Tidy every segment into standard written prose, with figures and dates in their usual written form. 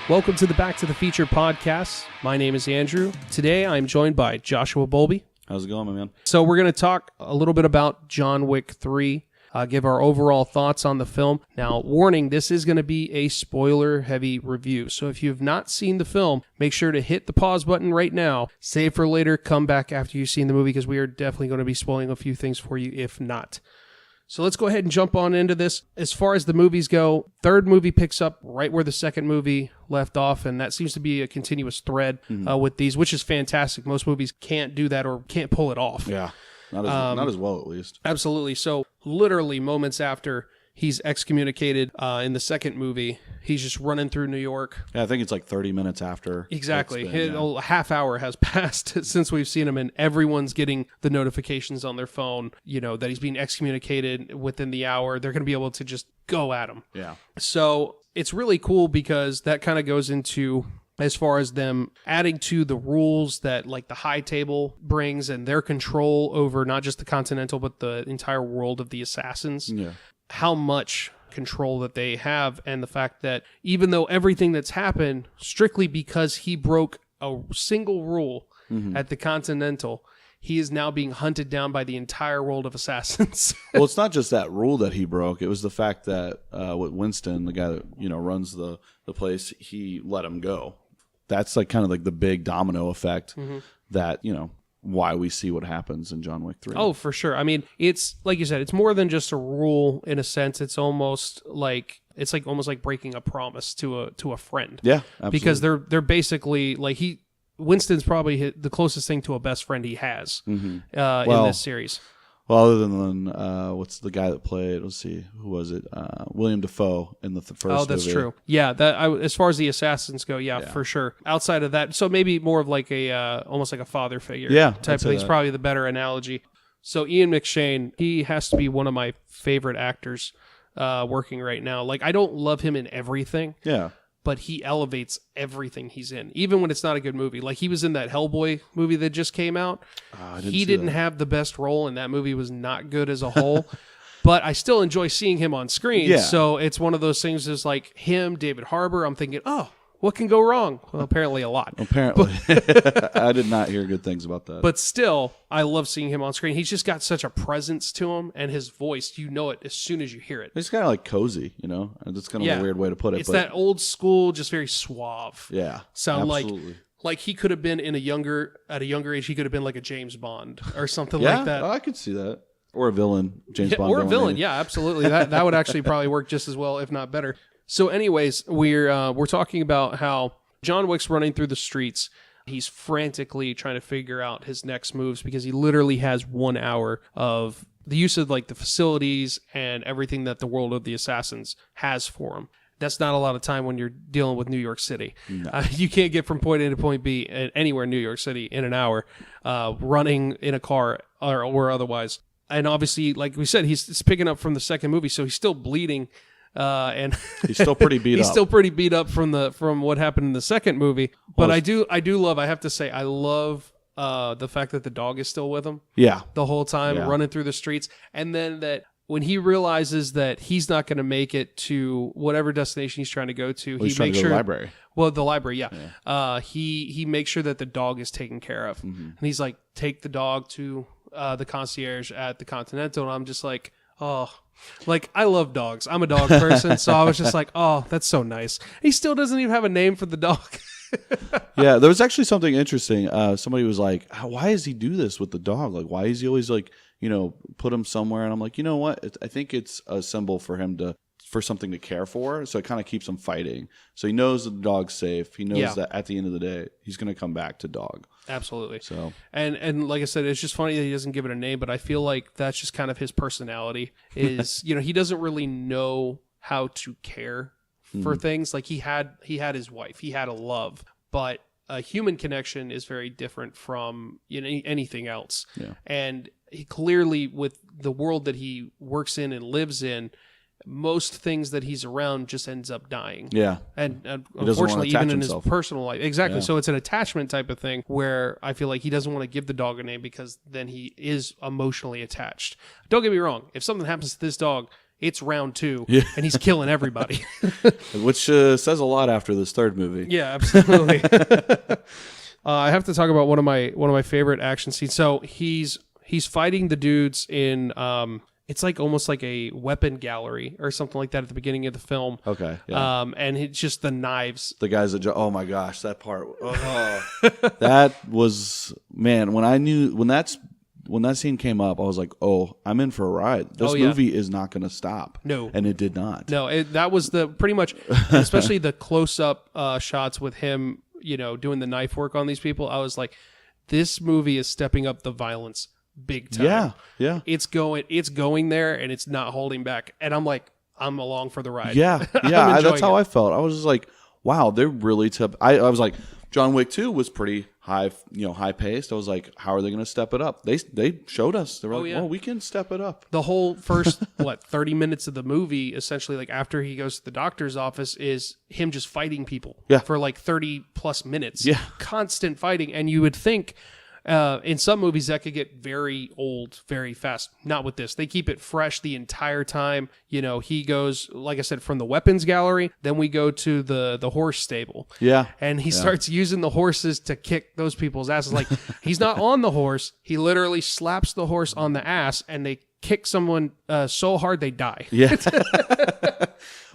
Welcome to the Back to the Feature podcast. My name is Andrew. Today I'm joined by Joshua Bowlby. How's it going, my man? So we're going to talk a little bit about John Wick 3, give our overall thoughts on the film. Now, warning, this is going to be a spoiler-heavy review. So if you have not seen the film, make sure to hit the pause button right now. Save for later, come back after you've seen the movie because we are definitely going to be spoiling a few things for you if not. So let's go ahead and jump on into this. As far as the movies go, third movie picks up right where the second movie left off, and that seems to be a continuous thread with these, which is fantastic. Most movies can't do that or can't pull it off. Yeah, not as well at least. Absolutely. So literally moments after he's excommunicated in the second movie, he's just running through New York. Yeah, I think it's like 30 minutes after. Exactly. A half hour has passed since we've seen him, and everyone's getting the notifications on their phone, that he's being excommunicated within the hour. They're going to be able to just go at him. Yeah. So it's really cool because that kind of goes into as far as them adding to the rules that like the High Table brings and their control over not just the Continental, but the entire world of the assassins. Yeah. How much control that they have, and the fact that even though everything that's happened strictly because he broke a single rule at the Continental, he is now being hunted down by the entire world of assassins. Well, it's not just that rule that he broke. It was the fact that with Winston, the guy that runs the place, he let him go. That's like kind of like the big domino effect that why we see what happens in John Wick 3. Oh, for sure. I mean, it's like you said, it's more than just a rule in a sense. It's almost like almost like breaking a promise to a friend. Yeah, absolutely. Because they're basically like Winston's probably the closest thing to a best friend he has in this series. Well, other than what's the guy that played? Let's see, who was it? William Dafoe in the first movie. Oh, that's true. Yeah, as far as the assassins go, yeah, for sure. Outside of that, so maybe more of like a almost like a father figure type of thing. It's probably the better analogy. So Ian McShane, he has to be one of my favorite actors working right now. Like, I don't love him in everything. Yeah. But he elevates everything he's in, even when it's not a good movie. Like, he was in that Hellboy movie that just came out. He didn't have the best role, and that movie was not good as a whole. But I still enjoy seeing him on screen. Yeah. So it's one of those things is like him, David Harbour. I'm thinking, oh, what can go wrong? Well, apparently a lot. Apparently. I did not hear good things about that. But still, I love seeing him on screen. He's just got such a presence to him, and his voice, you know it as soon as you hear it. It's kind of like cozy, That's kind of a weird way to put it. It's that old school, just very suave. Yeah, sound absolutely. Like he could have been at a younger age, he could have been like a James Bond or something like that. Oh, I could see that. Or a villain, James Bond. Or a villain, yeah, absolutely. That would actually probably work just as well, if not better. So anyways, we're talking about how John Wick's running through the streets. He's frantically trying to figure out his next moves because he literally has 1 hour of the use of like the facilities and everything that the world of the assassins has for him. That's not a lot of time when you're dealing with New York City. No. You can't get from point A to point B anywhere in New York City in an hour, running in a car or otherwise. And obviously, like we said, he's picking up from the second movie, so he's still bleeding. And he's still pretty beat up. He's still pretty beat up from what happened in the second movie. But I do love, I have to say, I love the fact that the dog is still with him. Yeah. The whole time running through the streets. And then that when he realizes that he's not going to make it to whatever destination he's trying to go to, he makes sure the library. Well, the library, yeah. He makes sure that the dog is taken care of. And he's like, take the dog to the concierge at the Continental. And I'm just like, oh, like, I love dogs. I'm a dog person, so I was just like, oh, that's so nice. He still doesn't even have a name for the dog. Yeah, there was actually something interesting. Somebody was like, why does he do this with the dog? Like, why is he always like, put him somewhere? And I'm like, you know what? I think it's a symbol for him for something to care for, so it kind of keeps him fighting. So he knows that the dog's safe. He knows that at the end of the day, he's going to come back to dog. Absolutely. So and like I said, it's just funny that he doesn't give it a name, but I feel like that's just kind of his personality. Is he doesn't really know how to care for things. Like he had his wife, he had a love, but a human connection is very different from anything else. Yeah. And he clearly, with the world that he works in and lives in, most things that he's around just ends up dying. Yeah. And unfortunately, even in his personal life. Exactly. Yeah. So it's an attachment type of thing where I feel like he doesn't want to give the dog a name because then he is emotionally attached. Don't get me wrong. If something happens to this dog, it's round 2, Yeah. and he's killing everybody. Which says a lot after this third movie. Yeah, absolutely. I have to talk about one of my favorite action scenes. So he's fighting the dudes in it's like almost like a weapon gallery or something like that at the beginning of the film. Okay. Yeah. And it's just the knives. The guys that oh my gosh, that part. Oh. That was, man, when that scene came up, I was like, "Oh, I'm in for a ride. This movie is not going to stop." No, and it did not. No, that was the pretty much, especially the close-up shots with him, doing the knife work on these people. I was like, this movie is stepping up the violence big time. Yeah, yeah. It's going there, and it's not holding back. And I'm like, I'm along for the ride. Yeah, yeah. That's how I felt. I was just like, wow, they're really tough. I was like, John Wick 2 was pretty high paced. I was like, how are they going to step it up? They showed us. They were like, well, we can step it up. The whole first 30 minutes of the movie, essentially, like after he goes to the doctor's office, is him just fighting people for like 30 plus minutes. Yeah, constant fighting, and you would think. In some movies that could get very old very fast. Not with this. They keep it fresh the entire time. He goes, like I said, from the weapons gallery, then we go to the horse stable. Yeah. And he starts using the horses to kick those people's asses. Like, he's not on the horse. He literally slaps the horse on the ass, and they kick someone so hard they die. Yeah.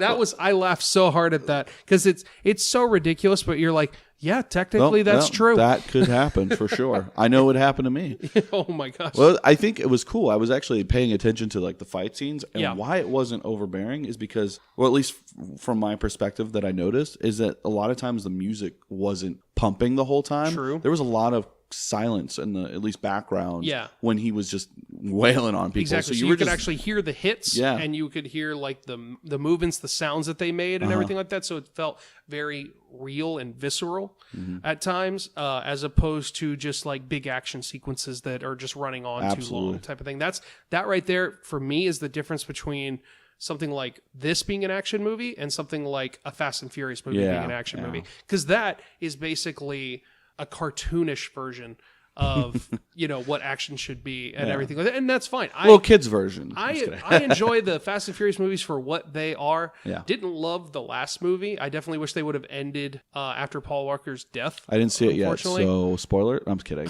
I laughed so hard at that because it's so ridiculous, but you're like, yeah, technically that's true. That could happen for sure. I know it happened to me. Oh my gosh. Well, I think it was cool. I was actually paying attention to like the fight scenes, and why it wasn't overbearing is because, or at least from my perspective that I noticed, is that a lot of times the music wasn't pumping the whole time. True. There was a lot of silence in the at least background when he was just wailing on people. Exactly. So you could actually hear the hits and you could hear like the movements, the sounds that they made and everything like that. So it felt very real and visceral at times, as opposed to just like big action sequences that are just running on too long type of thing. That right there for me is the difference between something like this being an action movie and something like a Fast and Furious movie being an action movie. Because that is basically a cartoonish version of what action should be and everything like that, and that's fine. Little kids version. I enjoy the Fast and Furious movies for what they are. Yeah. Didn't love the last movie. I definitely wish they would have ended after Paul Walker's death. I didn't see it yet, so spoiler. I'm just kidding.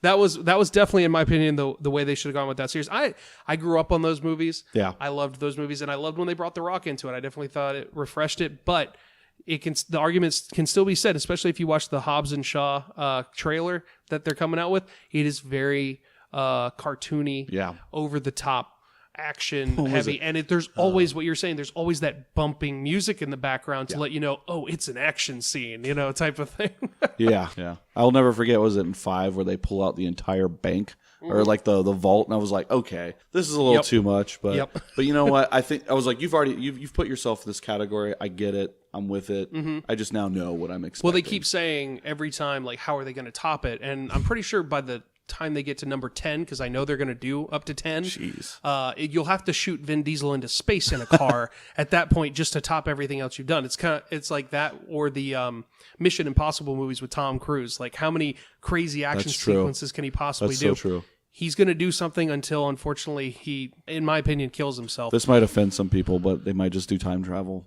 That was definitely, in my opinion, the way they should have gone with that series. I grew up on those movies. Yeah, I loved those movies, and I loved when they brought The Rock into it. I definitely thought it refreshed it, but the arguments can still be said, especially if you watch the Hobbs and Shaw trailer that they're coming out with. It is very cartoony, over the top, action heavy, and there's always what you're saying. There's always that bumping music in the background to let you know, oh, it's an action scene, type of thing. yeah. I'll never forget. Was it in 5 where they pull out the entire bank? Or like the vault, and I was like, okay, this is a little too much, but but you know what? I think I was like, you've put yourself in this category. I get it. I'm with it. I just now know what I'm expecting. Well, they keep saying every time, like, how are they going to top it? And I'm pretty sure by the time they get to number 10, because I know they're going to do up to 10. Jeez. You'll have to shoot Vin Diesel into space in a car at that point just to top everything else you've done. It's like that, or the Mission Impossible movies with Tom Cruise. Like, how many crazy action sequences can he possibly do? That's so true. He's going to do something until, unfortunately, he, in my opinion, kills himself. This might offend some people, but they might just do time travel.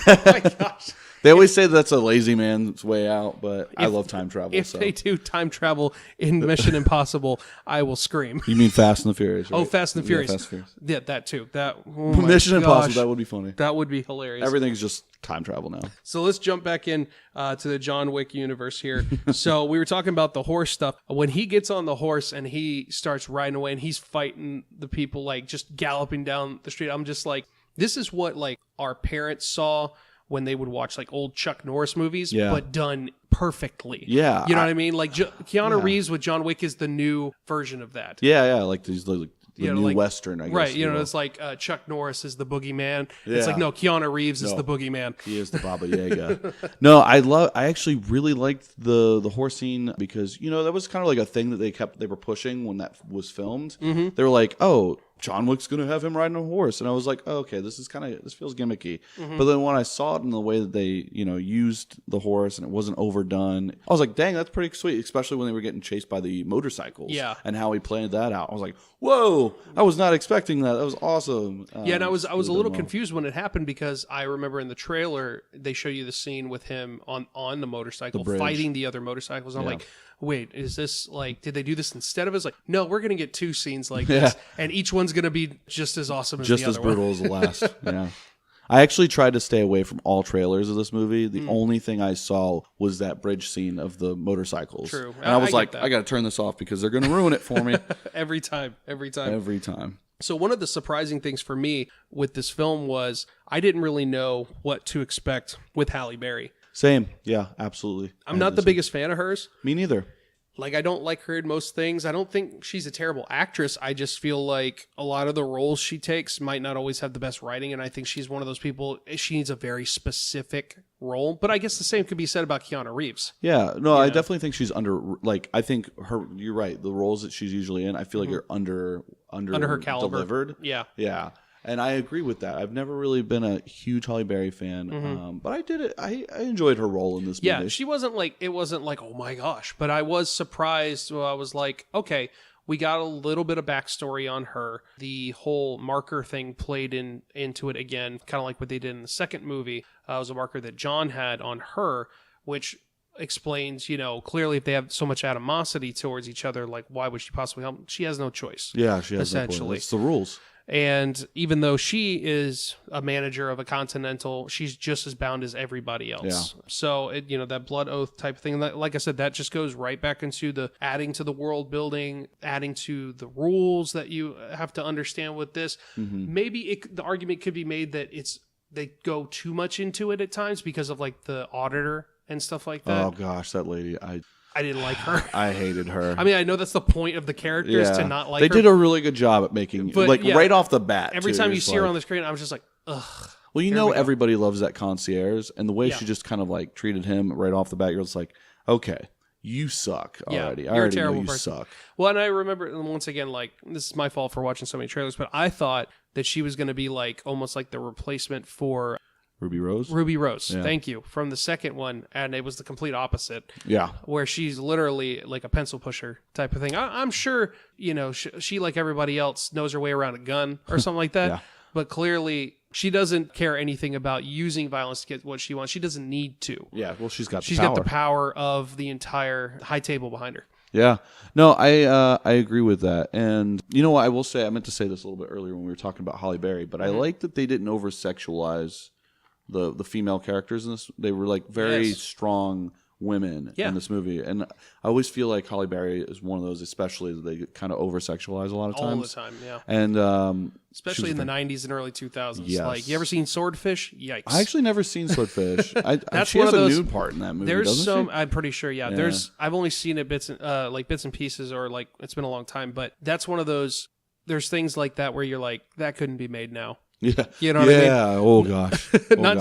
Oh my gosh. They always say that's a lazy man's way out, but I love time travel. If they do time travel in Mission Impossible, I will scream. You mean Fast and the Furious, right? Oh, Fast and the Furious. Fast and Furious. Yeah, that too. Mission Impossible, that would be funny. That would be hilarious. Everything's just time travel now. So let's jump back in to the John Wick universe here. So we were talking about the horse stuff. When he gets on the horse and he starts riding away and he's fighting the people, like just galloping down the street, I'm just like, this is what like our parents saw when they would watch like old Chuck Norris movies, but done perfectly. Yeah. You know what I mean? Like Keanu Reeves with John Wick is the new version of that. Yeah, like these like the new Western, I guess. Right, it's like Chuck Norris is the boogeyman. Yeah. It's like, no, Keanu Reeves is the boogeyman. He is the Baba Yaga. No, I actually really liked the horse scene because, that was kind of like a thing that they were pushing when that was filmed. Mm-hmm. They were like, oh, John Wick's going to have him riding a horse. And I was like, oh, okay, this feels gimmicky. But then when I saw it in the way that they, used the horse and it wasn't overdone, I was like, dang, that's pretty sweet, especially when they were getting chased by the motorcycles. Yeah. And how he planned that out. I was like, whoa, I was not expecting that. That was awesome. And I was a little confused when it happened because I remember in the trailer, they show you the scene with him on the motorcycle fighting the other motorcycles. And I'm like, wait, is this like, did they do this instead of us? Like, no, we're going to get 2 scenes like this, and each one's going to be just as awesome as the other one. Just as brutal as the last. Yeah. I actually tried to stay away from all trailers of this movie. The only thing I saw was that bridge scene of the motorcycles. True. And I was like, I got to turn this off because they're going to ruin it for me. Every time. So one of the surprising things for me with this film was I didn't really know what to expect with Halle Berry. Same. Yeah, absolutely. I'm not the biggest fan of hers. Me neither. Like, I don't like her in most things. I don't think she's a terrible actress. I just feel like a lot of the roles she takes might not always have the best writing, and I think she's one of those people, she needs a very specific role. But I guess the same could be said about Keanu Reeves. Yeah, no, I definitely think she's I think you're right, the roles that she's usually in, I feel like are under her caliber. Delivered. Yeah. Yeah. And I agree with that. I've never really been a huge Halle Berry fan, but I did it. I enjoyed her role in this movie. Yeah, she wasn't like, it wasn't like, oh my gosh, but I was surprised. I was like, okay, we got a little bit of backstory on her. The whole marker thing played into it again, kind of like what they did in the second movie. It was a marker that John had on her, which explains, clearly if they have so much animosity towards each other, like why would she possibly help? She has no choice. Yeah, she has essentially. No choice. It's the rules. And even though she is a manager of a Continental, she's just as bound as everybody else. Yeah. So, that blood oath type of thing, like I said, that just goes right back into the adding to the world building, adding to the rules that you have to understand with this. Maybe the argument could be made that they go too much into it at times because of like the auditor and stuff like that. Oh gosh, that lady, I didn't like her. I hated her. I mean, I know that's the point of the characters to not like her. They did a really good job at making, right off the bat. Every time you see her on the screen, I was just like, ugh. Well, everybody loves that concierge, and the way she just kind of like treated him right off the bat, you're just like, okay, you suck already. Yeah, I already a terrible know you person. suck. Well, and I remember, once again, like, this is my fault for watching so many trailers, but I thought that she was going to be like almost like the replacement for Ruby Rose? Ruby Rose, thank you. From the second one, and it was the complete opposite. Yeah. Where she's literally like a pencil pusher type of thing. I'm sure, she, like everybody else, knows her way around a gun or something like that. But clearly, she doesn't care anything about using violence to get what she wants. She doesn't need to. Yeah, well, she's got the power of the entire high table behind her. Yeah. No, I agree with that. And you know what? I will say, I meant to say this a little bit earlier when we were talking about Halle Berry, but I like that they didn't over-sexualize the female characters in this. They were like very strong women in this movie, and I always feel like Halle Berry is one of those, especially that they kind of over sexualize a lot of times. All the time, yeah. And especially in the 90s and early 2000s. Yes. Like, you ever seen Swordfish? Yikes! I actually never seen Swordfish. That's she one has of those, a nude part in that movie. There's some. I'm pretty sure. Yeah. I've only seen it bits and pieces, or like it's been a long time. But that's one of those. There's things like that where you're like, that couldn't be made now. Yeah. You know what I mean? Yeah. Oh, gosh.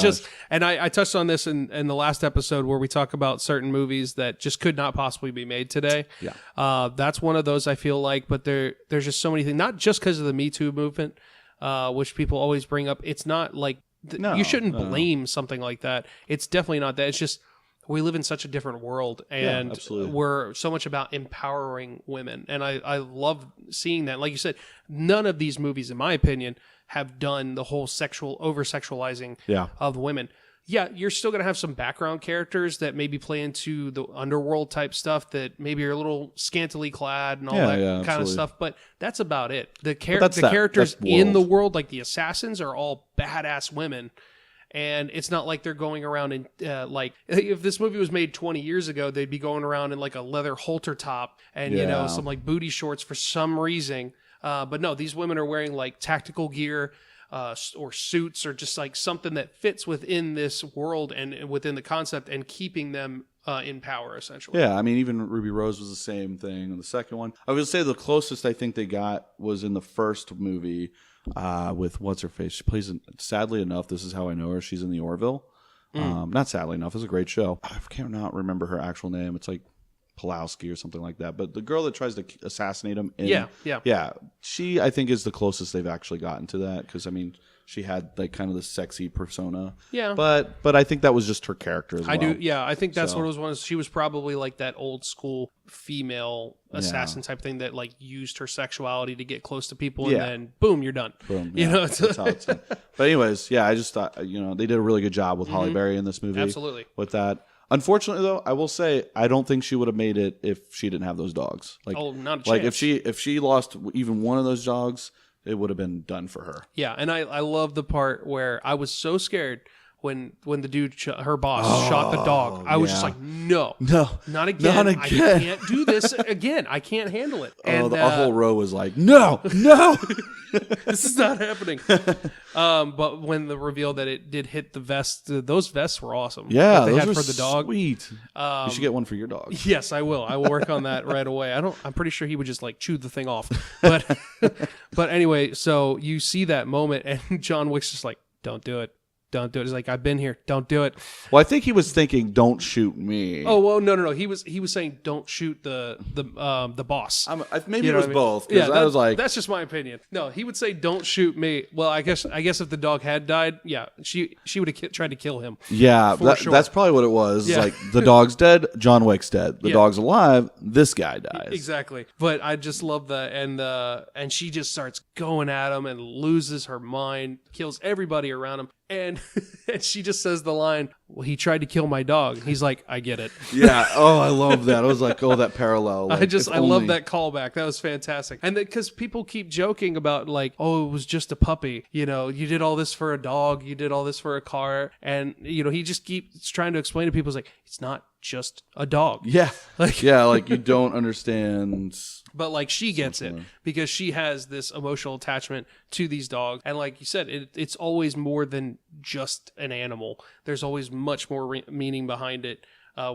Just, and I touched on this in the last episode where we talk about certain movies that just could not possibly be made today. Yeah. That's one of those, I feel like, but there's just so many things, not just because of the Me Too movement, which people always bring up. It's not like, you shouldn't blame something like that. It's definitely not that. It's just, we live in such a different world, and we're so much about empowering women. And I love seeing that. Like you said, none of these movies, in my opinion, have done the whole over-sexualizing of women. Yeah, you're still going to have some background characters that maybe play into the underworld type stuff that maybe are a little scantily clad and all that kind of stuff, but that's about it. The characters in the world, like the assassins, are all badass women. And it's not like they're going around in, like, if this movie was made 20 years ago, they'd be going around in like a leather halter top and, some like booty shorts for some reason. But no, these women are wearing like tactical gear or suits, or just like something that fits within this world and within the concept, and keeping them in power, essentially. Yeah, I mean, even Ruby Rose was the same thing in the second one. I would say the closest I think they got was in the first movie. With what's her face? She plays, sadly enough, this is how I know her. She's in the Orville. Not sadly enough. It's a great show. I cannot remember her actual name. It's like Pulowski or something like that. But the girl that tries to assassinate him, she I think is the closest they've actually gotten to that, because I mean, she had like kind of the sexy persona. Yeah. But I think that was just her character as well. I think that's what it was. She was probably like that old school female assassin type thing that like used her sexuality to get close to people, and then boom, you're done. Boom. Yeah, that's how it's done. But anyways, I just thought, they did a really good job with Halle Berry in this movie. Absolutely. With that. Unfortunately, though, I will say I don't think she would have made it if she didn't have those dogs. Like, not a chance. Like if she lost even one of those dogs, it would have been done for her. Yeah, and I love the part where I was so scared when the dude, her boss, shot the dog. I was just like, no, not again. I can't do this again. I can't handle it. And our whole row was like, no. This is not happening. But when the reveal that it did hit the vest, those vests were awesome. Yeah, that they those had were for the dog. Sweet. You should get one for your dog. Yes, I will. I will work on that right away. I'm pretty sure he would just like chew the thing off. But anyway, so you see that moment, and John Wick's just like, don't do it. Don't do it. He's like, I've been here. Don't do it. Well, I think he was thinking, "Don't shoot me." Oh well, no. He was saying, "Don't shoot the boss." Maybe it was both. Yeah, I was like, that's just my opinion. No, he would say, "Don't shoot me." Well, I guess if the dog had died, she would have tried to kill him. Yeah, that's probably what it was. Yeah. Like, the dog's dead, John Wick's dead. The dog's alive, this guy dies. Exactly. But I just love that, and she just starts going at him and loses her mind, kills everybody around him. And she just says the line, well, he tried to kill my dog. He's like, I get it. Yeah. Oh, I love that. I was like, that parallel. Like, I love that callback. That was fantastic. And because people keep joking about like, oh, it was just a puppy. You did all this for a dog. You did all this for a car. And, he just keeps trying to explain to people, it's like, it's not just a dog. Yeah. Like you don't understand. But like, she gets it because she has this emotional attachment to these dogs. And like you said, it's always more than just an animal. There's always much more meaning behind it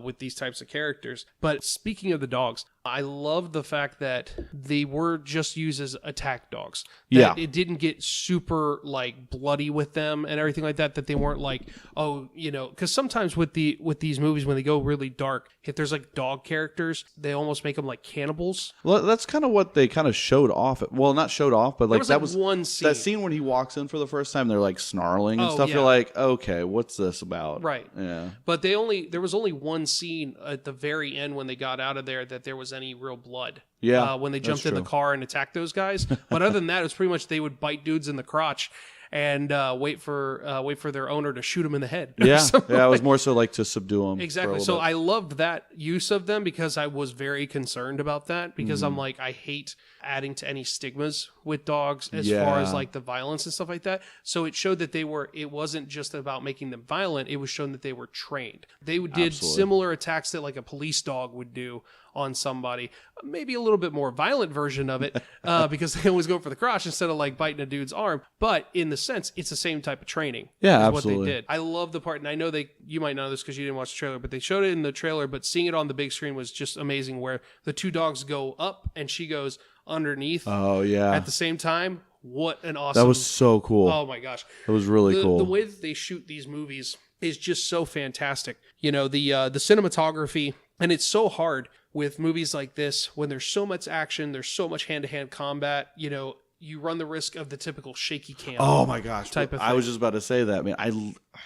with these types of characters. But speaking of the dogs, I love the fact that they were just used as attack dogs. That it didn't get super like bloody with them and everything like that. That they weren't like, because sometimes with these movies, when they go really dark, if there's like dog characters, they almost make them like cannibals. Well, that's kind of what they kind of showed off. Well, not showed off, but like that was one scene. That scene when he walks in for the first time, they're like snarling and stuff. Yeah. You're like, okay, what's this about? Right. Yeah. But there was only one scene at the very end when they got out of there that there was any real blood. Yeah. When they jumped in the car and attacked those guys. But other than that, it was pretty much they would bite dudes in the crotch and wait for their owner to shoot them in the head. Yeah. Yeah. It was more so like to subdue them. Exactly. So I loved that use of them because I was very concerned about that because I'm like, I hate adding to any stigmas with dogs as far as like the violence and stuff like that. So it showed that it wasn't just about making them violent. It was shown that they were trained. They did similar attacks that like a police dog would do on somebody, maybe a little bit more violent version of it because they always go for the crotch instead of like biting a dude's arm. But in the sense, it's the same type of training. Yeah, absolutely. What they did. I love the part, and I know you might know this because you didn't watch the trailer, but they showed it in the trailer, but seeing it on the big screen was just amazing where the two dogs go up and she goes underneath. Oh, yeah. At the same time. What an awesome... That was so cool. Oh, my gosh. That was really cool. The way that they shoot these movies is just so fantastic. The cinematography, and it's so hard with movies like this when there's so much action, there's so much hand-to-hand combat, you run the risk of the typical shaky cam. Oh my gosh. Type of thing. I was just about to say that, man. I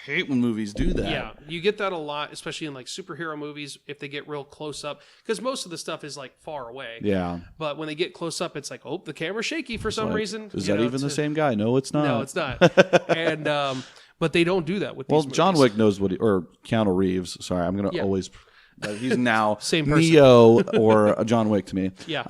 hate when movies do that. Yeah, you get that a lot, especially in like superhero movies if they get real close up because most of the stuff is like far away. Yeah. But when they get close up, it's like, oh, the camera's shaky for some reason. Is that even the same guy? No, it's not. No, it's not. And but they don't do that with these movies. John Wick knows or Keanu Reeves. Sorry, I'm going to always... He's now same person. Neo or John Wick to me. Yeah.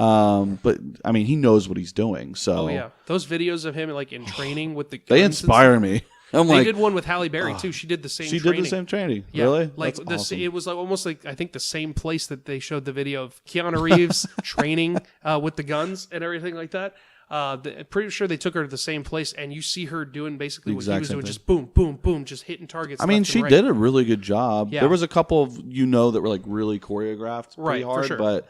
But I mean, he knows what he's doing. So. Oh yeah, those videos of him like in training with the guns they inspire me. They did one with Halle Berry too. She did the same. She did the same training. Yeah. Really? Like That's awesome. It was like almost like I think the same place that they showed the video of Keanu Reeves training with the guns and everything like that. Pretty sure they took her to the same place, and you see her doing basically what he was doing, just boom, boom, boom, just hitting targets. I mean, she did a really good job. Yeah. There was a couple of that were like really choreographed pretty hard, for sure. but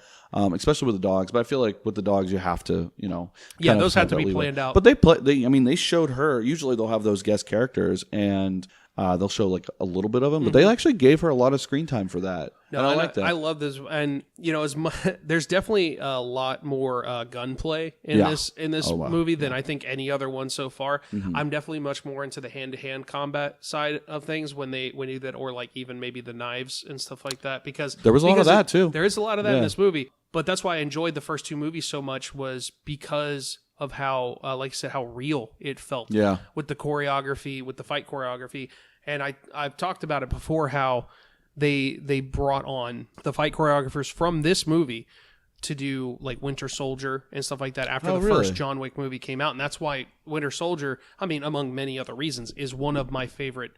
especially with the dogs. But I feel like with the dogs, you have to, those have to be planned out. But they showed her. Usually, they'll have those guest characters, and they'll show like a little bit of him, but they actually gave her a lot of screen time for that. No, and I like that. I love this, and there's definitely a lot more gunplay in this movie than I think any other one so far. I'm definitely much more into the hand-to-hand combat side of things when they do that, or like even maybe the knives and stuff like that. Because there was a lot of that too. There is a lot of that in this movie, but that's why I enjoyed the first 2 movies so much, was because of how, like I said, how real it felt. Yeah. With the choreography, with the fight choreography. And I've talked about it before, how they brought on the fight choreographers from this movie to do like Winter Soldier and stuff like that after the first John Wick movie came out. And that's why Winter Soldier, I mean, among many other reasons, is one of my favorite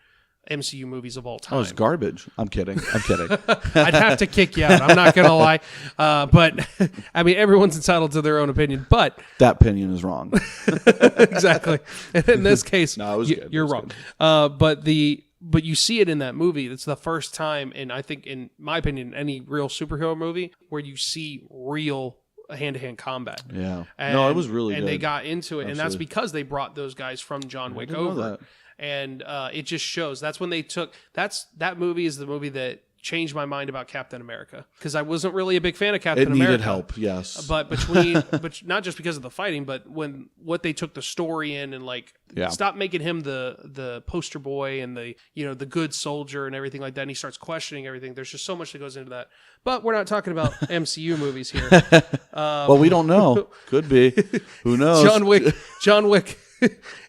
MCU movies of all time. Oh, it's garbage. I'm kidding. I'd have to kick you out. I'm not going to lie. But I mean, everyone's entitled to their own opinion, but that opinion is wrong. Exactly. In this case, no, it was good. You're wrong. But you see it in that movie. It's the first time, and I think, in my opinion, any real superhero movie where you see real hand-to-hand combat. Yeah. And, no, it was really good. And they got into it, Absolutely. and that's because they brought those guys from John Wick over. And it just shows. That's when they took. That movie is the movie that changed my mind about Captain America, because I wasn't really a big fan of Captain America. It needed help, yes. But but not just because of the fighting, but what they took the story in, and like stop making him the poster boy and the the good soldier and everything like that. And he starts questioning everything. There's just so much that goes into that. But we're not talking about MCU movies here. Well, we don't know. Could be. Who knows? John Wick.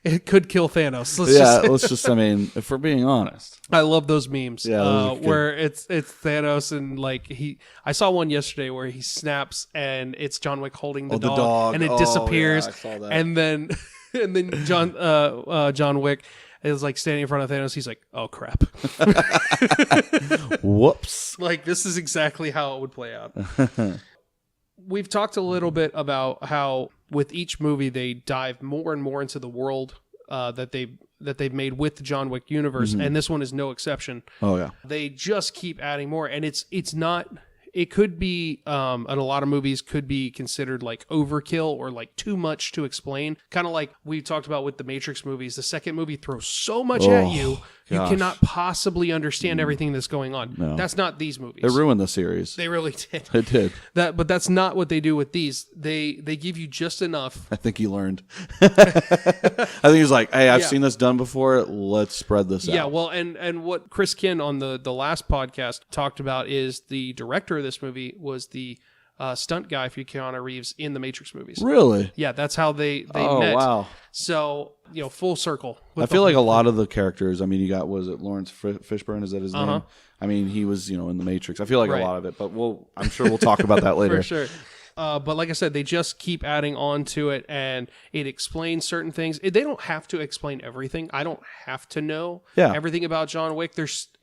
It could kill Thanos. Let's just. I mean, if we're being honest, I love those memes. Yeah, where it's Thanos, and like I saw one yesterday where he snaps and it's John Wick holding the dog, and it disappears. Yeah, I saw that. And then John Wick is like standing in front of Thanos. He's like, "Oh crap!" Whoops! Like, this is exactly how it would play out. We've talked a little bit about how with each movie they dive more and more into the world that they've made with the John Wick universe, and this one is no exception. Oh yeah, they just keep adding more, and it's not. It could be, and a lot of movies could be considered like overkill or like too much to explain. Kind of like we talked about with the Matrix movies. The second movie throws so much at you, you cannot possibly understand everything that's going on. No. That's not these movies. It ruined the series. They really did. It did. But that's not what they do with these. They give you just enough. I think he learned. I think he's like, hey, I've seen this done before. Let's spread this out. Yeah, well, and what Chris Kin on the last podcast talked about is the director of this movie was the stunt guy for Keanu Reeves in the Matrix movies. Really? Yeah, that's how they met. Oh, wow. So, full circle. I feel like a lot of the characters, I mean, you got, was it Lawrence Fishburne? Is that his name? I mean, he was, in the Matrix. I feel like a lot of it, but I'm sure we'll talk about that later. For sure. But like I said, they just keep adding on to it, and it explains certain things. They don't have to explain everything. I don't have to know everything about John Wick.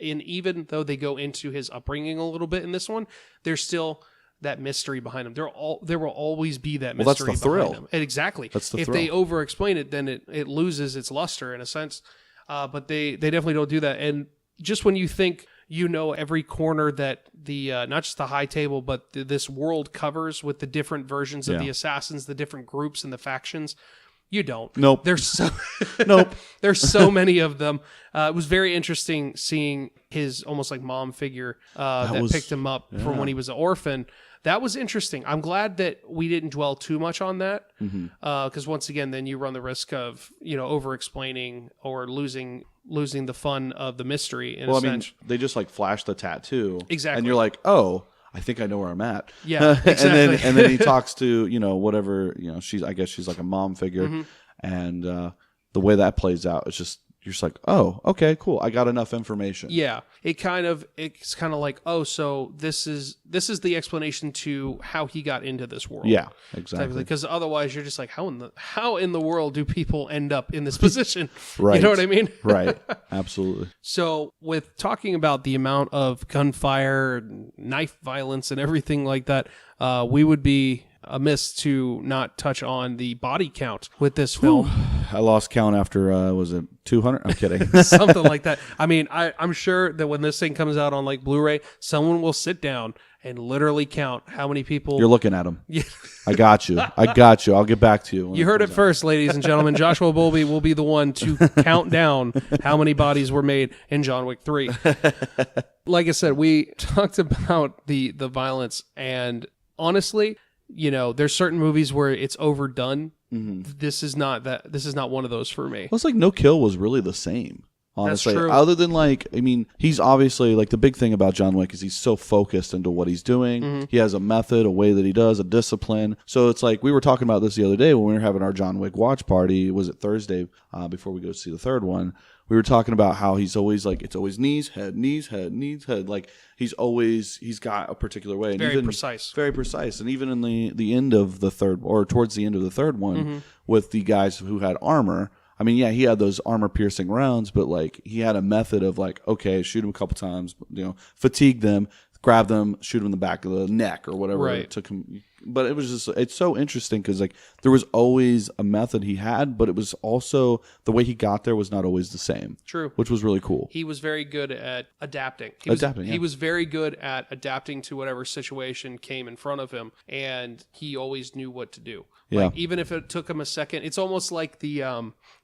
Even though they go into his upbringing a little bit in this one, there's still that mystery behind him. There will always be that mystery that's the thrill. behind him. And exactly. That's the if thrill. They over-explain it, then it loses its luster in a sense. But they definitely don't do that. And just when you think every corner that the not just the high table, but this world covers with the different versions of the assassins, the different groups and the factions, you don't. Nope. There's so nope. There's so many of them. It was very interesting seeing his almost like mom figure that picked him up from when he was an orphan. That was interesting. I'm glad that we didn't dwell too much on that, because once again, then you run the risk of over-explaining or losing the fun of the mystery. In a sense. They just like flash the tattoo, exactly, and you're like, oh, I think I know where I'm at. Yeah, exactly. and then he talks to whatever I guess she's like a mom figure, and the way that plays out, you're just like, oh, okay, cool. I got enough information. Yeah, it's kind of like, oh, so this is the explanation to how he got into this world. Yeah, exactly. Because otherwise, you're just like, how in the world do people end up in this position? Right. You know what I mean? Right. Absolutely. So, with talking about the amount of gunfire, knife violence, and everything like that, we would be amiss to not touch on the body count with this film. I lost count after, was it 200? I'm kidding. Something like that. I mean, I'm sure that when this thing comes out on like Blu-ray, someone will sit down and literally count how many people. You're looking at him. Yeah. I got you. I'll get back to you. You heard it first, ladies and gentlemen. Joshua Bowlby will be the one to count down how many bodies were made in John Wick 3. Like I said, we talked about the violence, and honestly, there's certain movies where it's overdone. Mm-hmm. This is not that. This is not one of those for me. Well, it's like No Kill was really the same. Honestly, that's true. Other than he's obviously the big thing about John Wick is he's so focused into what he's doing. Mm-hmm. He has a method, a way that he does, a discipline. So it's like we were talking about this the other day when we were having our John Wick watch party. Was it Thursday before we go see the third one? We were talking about how he's always it's always knees, head, knees, head, knees, head. Like he's got a particular way. And very precise. Very precise. And even in the end of the third, or towards the end of the third one, mm-hmm. with the guys who had armor. I mean, yeah, he had those armor-piercing rounds, but he had a method of okay, shoot him a couple times, fatigue them, grab them, shoot them in the back of the neck or whatever. Right. It took him. But it was just, it's so interesting because there was always a method he had, but it was also the way he got there was not always the same. True. Which was really cool. He was very good at adapting. He was very good at adapting to whatever situation came in front of him, and he always knew what to do. Yeah. Even if it took him a second, it's almost like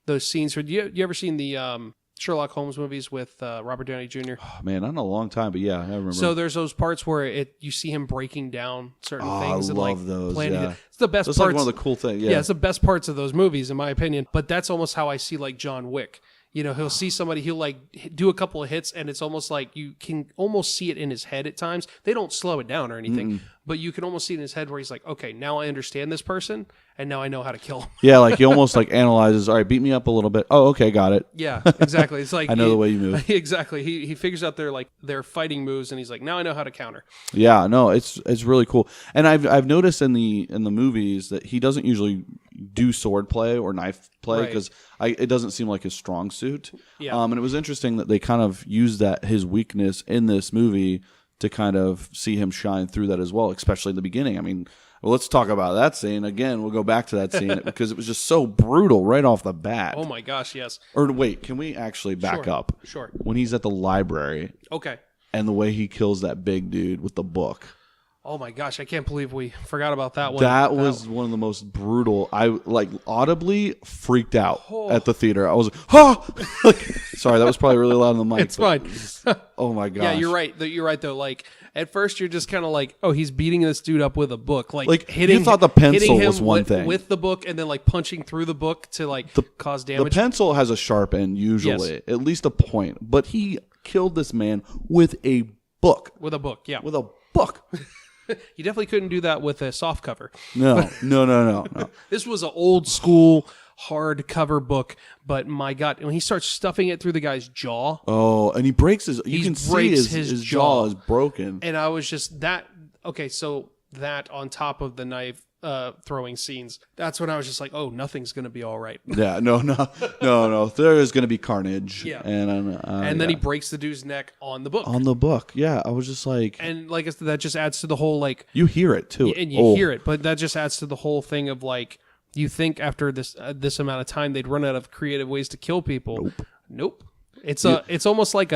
those scenes. You ever seen the Sherlock Holmes movies with Robert Downey Jr.? Oh, man, not in a long time, but yeah, I remember. So there's those parts where you see him breaking down certain things. I love those. Yeah. It's the best parts. That's one of the cool things. Yeah. Yeah, it's the best parts of those movies, in my opinion. But that's almost how I see John Wick. He'll see somebody, he'll do a couple of hits, and it's almost like you can almost see it in his head at times. They don't slow it down or anything, but you can almost see it in his head where he's like, okay, now I understand this person, and now I know how to kill him. Yeah, he almost analyzes, all right, beat me up a little bit. Oh, okay, got it. Yeah, exactly. It's I know the way you move. Exactly. He figures out their fighting moves, and he's like, now I know how to counter. Yeah, no, it's really cool. And I've noticed in the movies that he doesn't usually do sword play or knife play because it doesn't seem like his strong suit. Yeah. And it was interesting that they kind of used his weakness in this movie to kind of see him shine through that as well, especially in the beginning. I mean, let's talk about that scene again. We'll go back to that scene because it was just so brutal right off the bat. Oh my gosh, yes. Or wait, can we actually back up? Sure. When he's at the library. Okay. And the way he kills that big dude with the book. Oh my gosh, I can't believe we forgot about that one. That was one of the most brutal. I audibly freaked out at the theater. I was sorry, that was probably really loud on the mic. It's fine. Oh my gosh. Yeah, you're right. You're right though. At first you're just kind of oh, he's beating this dude up with a book. Hitting, you thought the pencil him was one thing. With the book and then punching through the book to cause damage. The pencil has a sharp end usually, yes. At least a point. But he killed this man with a book. With a book, yeah. With a book. You definitely couldn't do that with a soft cover. No. This was an old school hardcover book, but my God, when he starts stuffing it through the guy's jaw. Oh, and he breaks his. You can see his jaw is broken. And I was just that. Okay, so that on top of the knife throwing scenes, that's when I was just like, oh, nothing's gonna be all right. Yeah, no. There is gonna be carnage. Yeah, and then he breaks the dude's neck on the book. On the book, yeah. I was just like, and I said, that just adds to the whole you hear it too, and you hear it, but that just adds to the whole thing of you think after this amount of time they'd run out of creative ways to kill people. Nope. It's almost like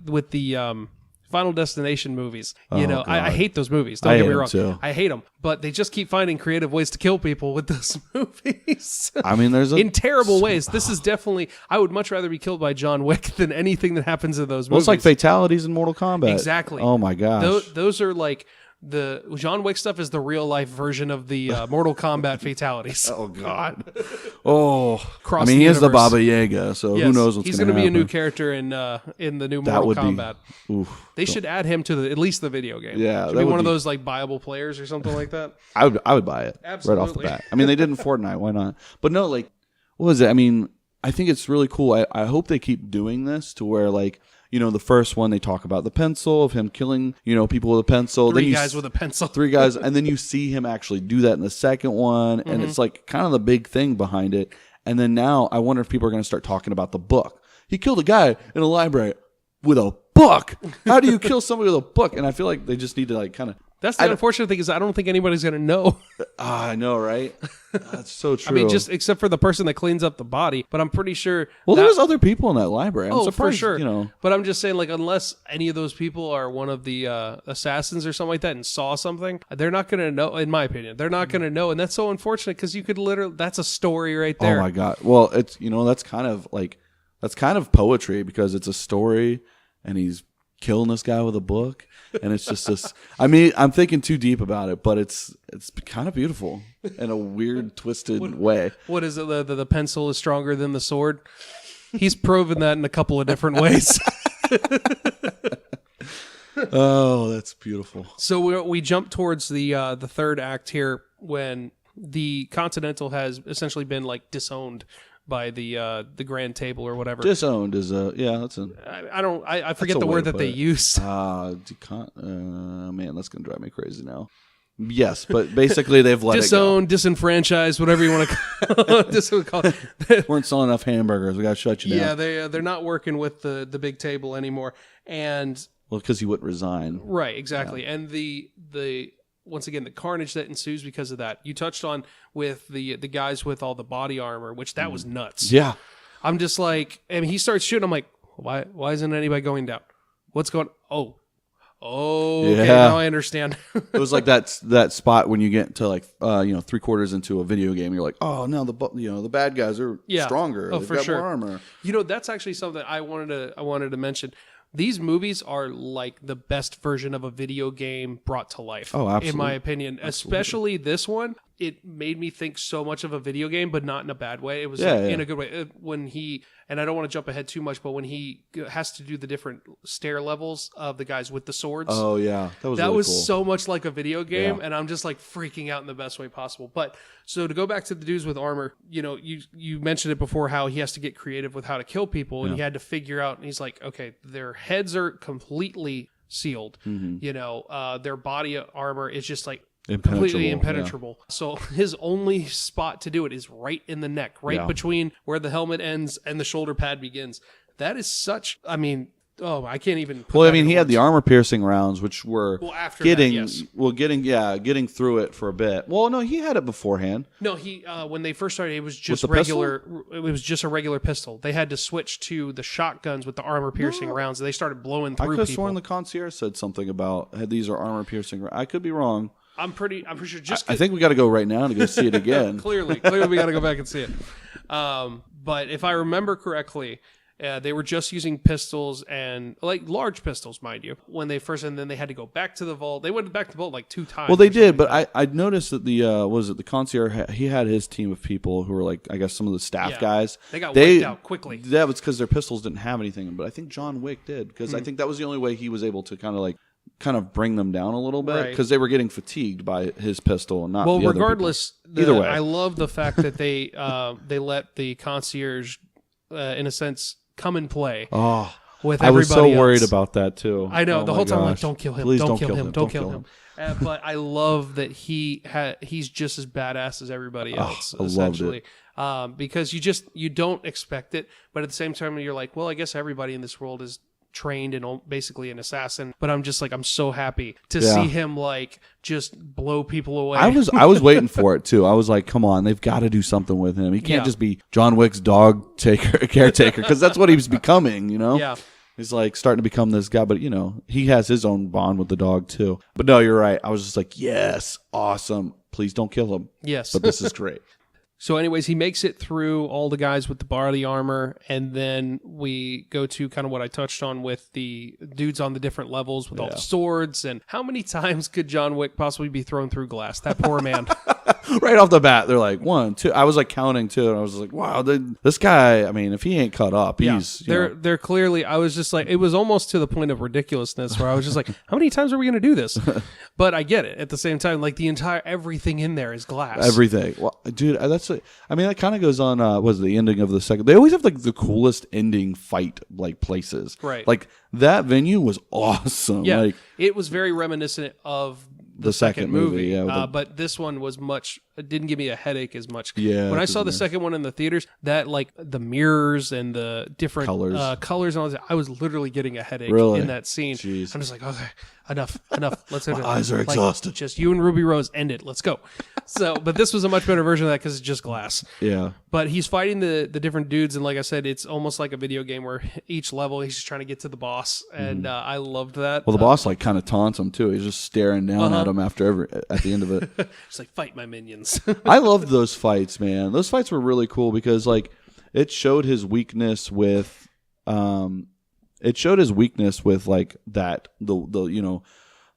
with the Final Destination movies. I hate those movies. Don't get me wrong. Too. I hate them, but they just keep finding creative ways to kill people with those movies. I mean, in terrible ways. This is definitely. I would much rather be killed by John Wick than anything that happens in those movies. Well, it's like fatalities in Mortal Kombat. Exactly. Oh my gosh. Those are the John Wick stuff is the real life version of the Mortal Kombat fatalities. Oh God! Oh, Cross he is the Baba Yaga, so who knows what's he's going to be a new character in the new Mortal Kombat. They should add him to at least the video game. Yeah, should be one of those viable players or something like that. I would buy it. Absolutely. Right off the bat. I mean, they did in Fortnite. Why not? But no, what was it? I mean, I think it's really cool. I hope they keep doing this to where the first one, they talk about the pencil, of him killing, people with a pencil. Three guys with a pencil. Three guys. And then you see him actually do that in the second one. And it's kind of the big thing behind it. And then now I wonder if people are going to start talking about the book. He killed a guy in a library with a book. How do you kill somebody with a book? And I feel like they just need to kind of That's the unfortunate thing is I don't think anybody's going to know. I know, right? That's so true. I mean, just except for the person that cleans up the body. But I'm pretty sure. Well, there's other people in that library. I'm surprised, for sure. You know. But I'm just saying, like, unless any of those people are one of the assassins or something like that and saw something, they're not going to know. In my opinion, they're not going to know, and that's so unfortunate because you could literally. That's a story right there. Oh my god. Well, it's that's kind of poetry because it's a story, and he's killing this guy with a book. And it's just this. I mean, I'm thinking too deep about it, but it's kind of beautiful in a weird, twisted way. What is it? The pencil is stronger than the sword. He's proven that in a couple of different ways. Oh, that's beautiful. So we jump towards the third act here when the Continental has essentially been like disowned by the grand table or whatever. Disowned is that's a. I forget the word that they used. Man, that's gonna drive me crazy now. Yes, but basically they've let disowned, disenfranchised, whatever you want to call it. Weren't selling enough hamburgers. We got to shut you down. Yeah, they're not working with the big table anymore, and because he wouldn't resign. Right, exactly, and the once again, the carnage that ensues because of that. You touched on with the guys with all the body armor, which that was nuts. Yeah. I'm just like, and he starts shooting. I'm like, why isn't anybody going down? What's going Oh, okay, now I understand. It was like that spot when you get to like 3/4 into a video game, you're like, oh no, the bad guys are stronger. Oh, They've for got sure. more armor. That's actually something I wanted to mention. These movies are like the best version of a video game brought to life. Oh, absolutely. In my opinion. Absolutely. Especially this one. It made me think so much of a video game, but not in a bad way. It was in a good way. When he, and I don't want to jump ahead too much, but when he has to do the different stair levels of the guys with the swords. Oh, yeah. That was really cool. So much like a video game, and I'm just like freaking out in the best way possible. But so to go back to the dudes with armor, you mentioned it before how he has to get creative with how to kill people, and he had to figure out, and he's like, okay, their heads are completely sealed. Mm-hmm. Their body armor is just like completely impenetrable. Yeah. So his only spot to do it is right in the neck, between where the helmet ends and the shoulder pad begins. That is such, I can't even. He had the armor piercing rounds, which were getting through it for a bit. Well, no, he had it beforehand. No, he when they first started, it was just regular. Pistol? It was just a regular pistol. They had to switch to the shotguns with the armor piercing rounds. They started blowing through. I could have sworn the concierge said something about these are armor piercing. I could be wrong. I'm pretty sure. I think we got to go right now to go see it again. Clearly, we got to go back and see it. But if I remember correctly, they were just using pistols and like large pistols, mind you, when they first, and then they had to go back to the vault. They went back to the vault like 2 times. Well, they did, but I noticed that the concierge, he had his team of people who were like, I guess some of the staff guys. They got wiped out quickly. That was because their pistols didn't have anything, but I think John Wick did, because I think that was the only way he was able to kind of bring them down a little bit, because they were getting fatigued by his pistol and not the other regardless, either way. I love the fact that they let the concierge, in a sense, come and play. Oh, with everybody I was so else. worried about that too. I know the whole time, I'm like, don't kill him, please don't kill him, don't kill him. But I love that he's just as badass as everybody else. I essentially, loved it. because you don't expect it, but at the same time, you're like, well, I guess everybody in this world is trained and basically an assassin, but I'm just like, I'm so happy to see him like just blow people away. I was waiting for it too. I was like, come on, they've got to do something with him. He can't just be John Wick's caretaker, because that's what he was becoming, Yeah. He's like starting to become this guy, but he has his own bond with the dog too. But no, you're right. I was just like, yes, awesome. Please don't kill him. Yes. But this is great. So anyways, he makes it through all the guys with the body armor, and then we go to kind of what I touched on with the dudes on the different levels with all the swords. And how many times could John Wick possibly be thrown through glass? That poor man. Right off the bat, they're like 1, 2. I was like counting too, and I was like, wow, this guy, I mean, if he ain't cut up, he's... They're clearly, I was just like, it was almost to the point of ridiculousness where I was just like, how many times are we going to do this? But I get it. At the same time, like everything in there is glass. Everything. Well, dude, that kind of goes on, was the ending of the second. They always have like the coolest ending fight like places. Right. Like that venue was awesome. Yeah. Like, it was very reminiscent of the second movie. Yeah, but this one was it didn't give me a headache as much. Yeah, when I saw the second one in the theaters, that like the mirrors and the different colors and all that, I was literally getting a headache in that scene. Jeez. I'm just like, okay, enough. Let's end it. My eyes are exhausted. Just you and Ruby Rose, end it. Let's go. So, but this was a much better version of that because it's just glass. Yeah. But he's fighting the different dudes, and like I said, it's almost like a video game where each level he's just trying to get to the boss, and I loved that. Well, the boss like kind of taunts him too. He's just staring down at him at the end of it. It's like, fight my minions. I loved those fights, man. Those fights were really cool because like it showed his weakness with like that the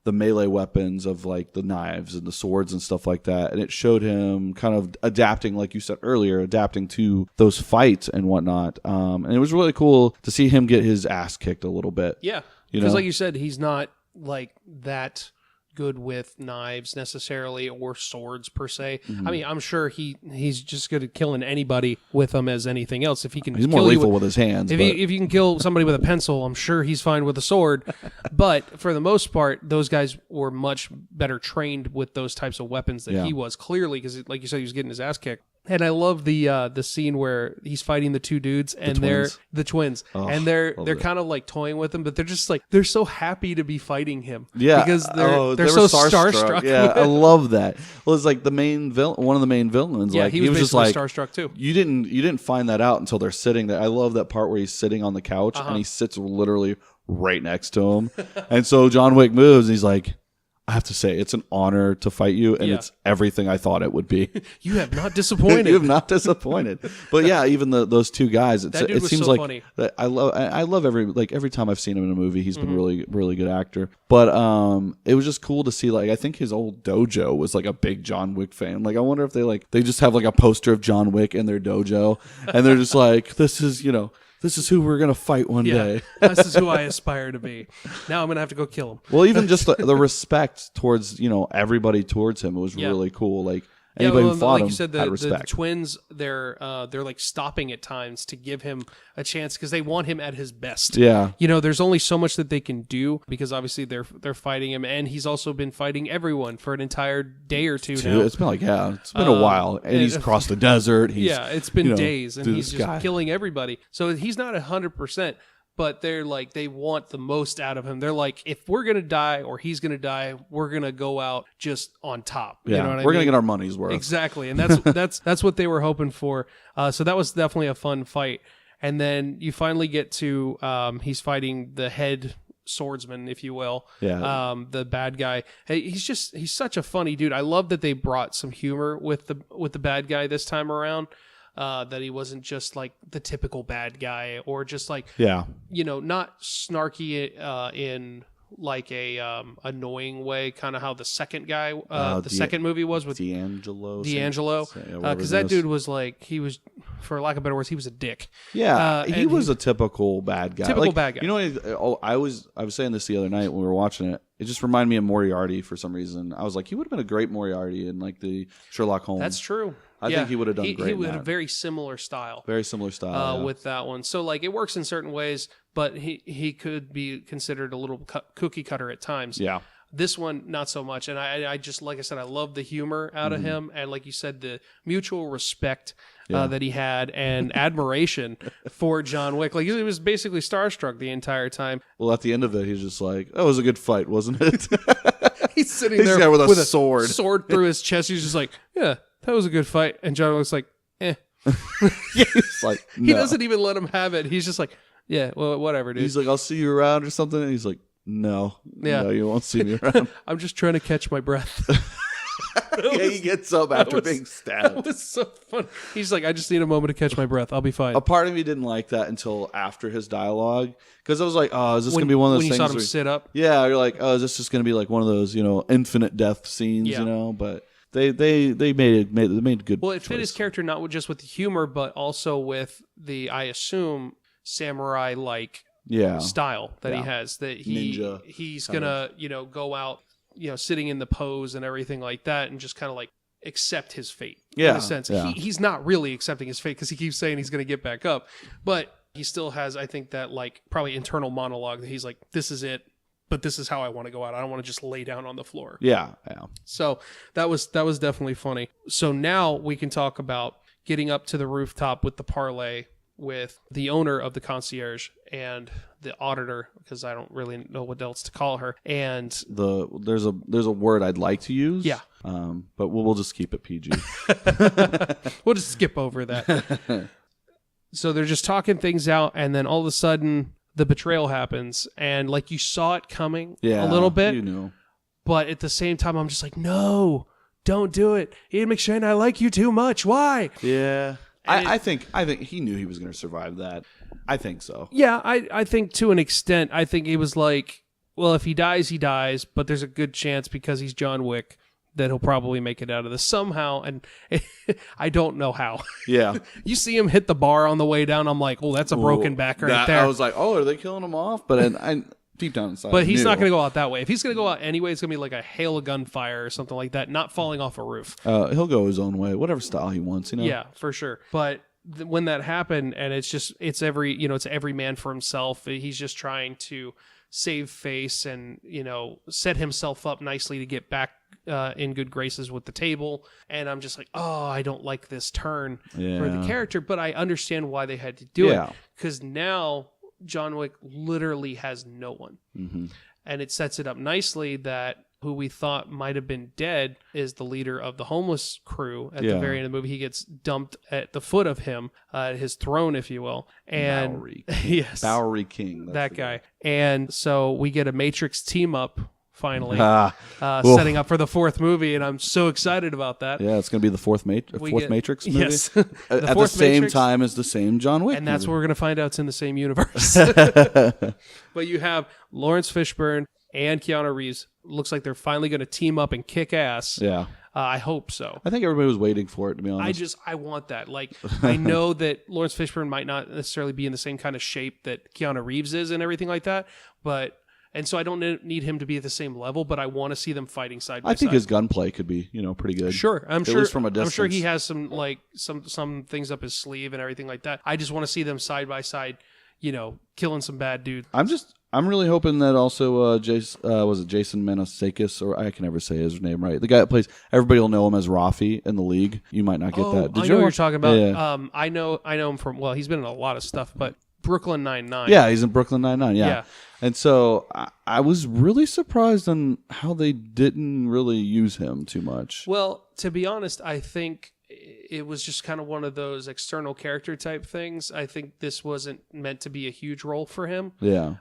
melee weapons of like the knives and the swords and stuff like that, and it showed him kind of adapting, like you said earlier, adapting to those fights and whatnot. And it was really cool to see him get his ass kicked a little bit. Yeah, because like you said, he's not like that good with knives necessarily or swords per se. I mean, I'm sure he's just good at killing anybody with them as anything else. If he can, he's more lethal with his hands. If you can kill somebody with a pencil, I'm sure he's fine with a sword. But for the most part, those guys were much better trained with those types of weapons than he was. Clearly, because like you said, he was getting his ass kicked. And I love the scene where he's fighting the two dudes and they're the twins, and they're kind of like toying with him, but they're just like they're so happy to be fighting him, because they're so starstruck. Yeah, I love that. Well, it's like the main villain, one of the main villains. Yeah, like, he was just like starstruck too. You didn't find that out until they're sitting there. I love that part where he's sitting on the couch and he sits literally right next to him, and so John Wick moves and he's like, I have to say, it's an honor to fight you, and it's everything I thought it would be. You have not disappointed. You have not disappointed. But yeah, even those two guys, that dude it was seems so like funny. That I love every time I've seen him in a movie, he's been really good actor. But it was just cool to see. Like, I think his old dojo was like a big John Wick fan. Like, I wonder if they just have like a poster of John Wick in their dojo, and they're just like, this is who we're going to fight one day. This is who I aspire to be. Now I'm going to have to go kill him. Well, even just the respect towards, everybody towards him, it was really cool. Like, anybody who fought like him you said, had the respect. twins, they're like stopping at times to give him a chance because they want him at his best. Yeah. There's only so much that they can do because obviously they're fighting him, and he's also been fighting everyone for an entire day or two now. It's been it's been a while, and he's crossed the desert. It's been days, and he's just killing everybody. So he's not 100%. But they're like, they want the most out of him. They're like, if we're going to die or he's going to die, we're going to go out just on top. Yeah, you know what we're I mean? going to get our money's worth. Exactly. And that's what they were hoping for. So that was definitely a fun fight. And then you finally get to, he's fighting the head swordsman, if you will. Yeah. The bad guy. Hey, he's such a funny dude. I love that they brought some humor with the bad guy this time around. That he wasn't just like the typical bad guy or just like, not snarky in like a annoying way, kind of how the second guy, second movie was with D'Angelo. Because that dude was like, he was, for lack of better words, he was a dick. Yeah, he was a typical bad guy. Typical bad guy. You know, I was saying this the other night when we were watching it. It just reminded me of Moriarty for some reason. I was like, he would have been a great Moriarty in like the Sherlock Holmes. That's true. I think he would have done great. He would have a very similar style. With that one. So like it works in certain ways, but he could be considered a little cookie cutter at times. Yeah. This one, not so much. And I just, like I said, I love the humor out of him. And like you said, the mutual respect that he had and admiration for John Wick. Like he was basically starstruck the entire time. Well, at the end of it, he's just like, that was a good fight, wasn't it? He's sitting there with a sword. Sword through his chest. He's just like, yeah, that was a good fight. And John Wick's like, eh. He's like, no. He doesn't even let him have it. He's just like, yeah, well, whatever, dude. He's like, I'll see you around or something. And he's like, no, you won't see me around. I'm just trying to catch my breath. He gets up after being stabbed. That was so funny. He's like, I just need a moment to catch my breath. I'll be fine. A part of me didn't like that until after his dialogue, because I was like, oh, is this going to be one of those things? When you saw him sit up? Yeah, you're like, oh, is this just going to be like one of those, infinite death scenes, But they made good. Well, it choice. fit his character not just with the humor, but also with the, I assume, samurai-like style that he has. That he's gonna go out, sitting in the pose and everything like that, and just kind of like accept his fate. In a sense, he's not really accepting his fate because he keeps saying he's gonna get back up, but he still has, I think, that like probably internal monologue that he's like, this is it. but this is how I want to go out. I don't want to just lay down on the floor. Yeah. So that was definitely funny. So now we can talk about getting up to the rooftop with the parlay with the owner of the concierge and the auditor, because I don't really know what else to call her. And there's a word I'd like to use. Yeah. But we'll just keep it PG. We'll just skip over that. So they're just talking things out, and then all of a sudden the betrayal happens, and like you saw it coming a little bit. You know. But at the same time, I'm just like, no, don't do it. Ian McShane, I like you too much. Why? Yeah. I think he knew he was going to survive that. I think so. Yeah, I think to an extent, I think he was like, well, if he dies, he dies, but there's a good chance because he's John Wick that he'll probably make it out of this somehow, and I don't know how. Yeah. You see him hit the bar on the way down, I'm like, oh, that's a broken back right there. I was like, oh, are they killing him off? But I deep down inside, but he's not going to go out that way. If he's going to go out anyway, it's going to be like a hail of gunfire or something like that, not falling off a roof. He'll go his own way, whatever style he wants, you know? Yeah, for sure. But when that happened, and it's every man for himself. He's just trying to save face and, set himself up nicely to get back in good graces with the table. And I'm just like, oh, I don't like this turn for the character, but I understand why they had to do it. Because now John Wick literally has no one. Mm-hmm. And it sets it up nicely that who we thought might have been dead is the leader of the homeless crew at the very end of the movie. He gets dumped at the foot of him, his throne, if you will. And Bowery. Yes. Bowery King. That guy. And so we get a Matrix team up finally, setting up for the fourth movie, and I'm so excited about that. Yeah, it's going to be the fourth Matrix movie. Yes. At the same time as the same John Wick and that's movie. what we're going to find out it's in the same universe. But you have Lawrence Fishburne and Keanu Reeves. Looks like they're finally going to team up and kick ass. Yeah. I hope so. I think everybody was waiting for it, to be honest. I want that. Like, I know that Lawrence Fishburne might not necessarily be in the same kind of shape that Keanu Reeves is and everything like that, and so I don't need him to be at the same level, but I want to see them fighting side by side. I think his gunplay could be, pretty good. Sure, at least from a distance. I'm sure he has some things up his sleeve and everything like that. I just want to see them side by side, killing some bad dudes. I'm really hoping that also Jason Manasakis, or I can never say his name right. The guy that plays, everybody will know him as Rafi in the league. You might not get that. I know what you're talking about. Yeah. I know him from, he's been in a lot of stuff, but Brooklyn Nine-Nine. Yeah, he's in Brooklyn Nine-Nine, yeah. And so I was really surprised on how they didn't really use him too much. Well, to be honest, I think it was just kind of one of those external character type things. I think this wasn't meant to be a huge role for him. Yeah.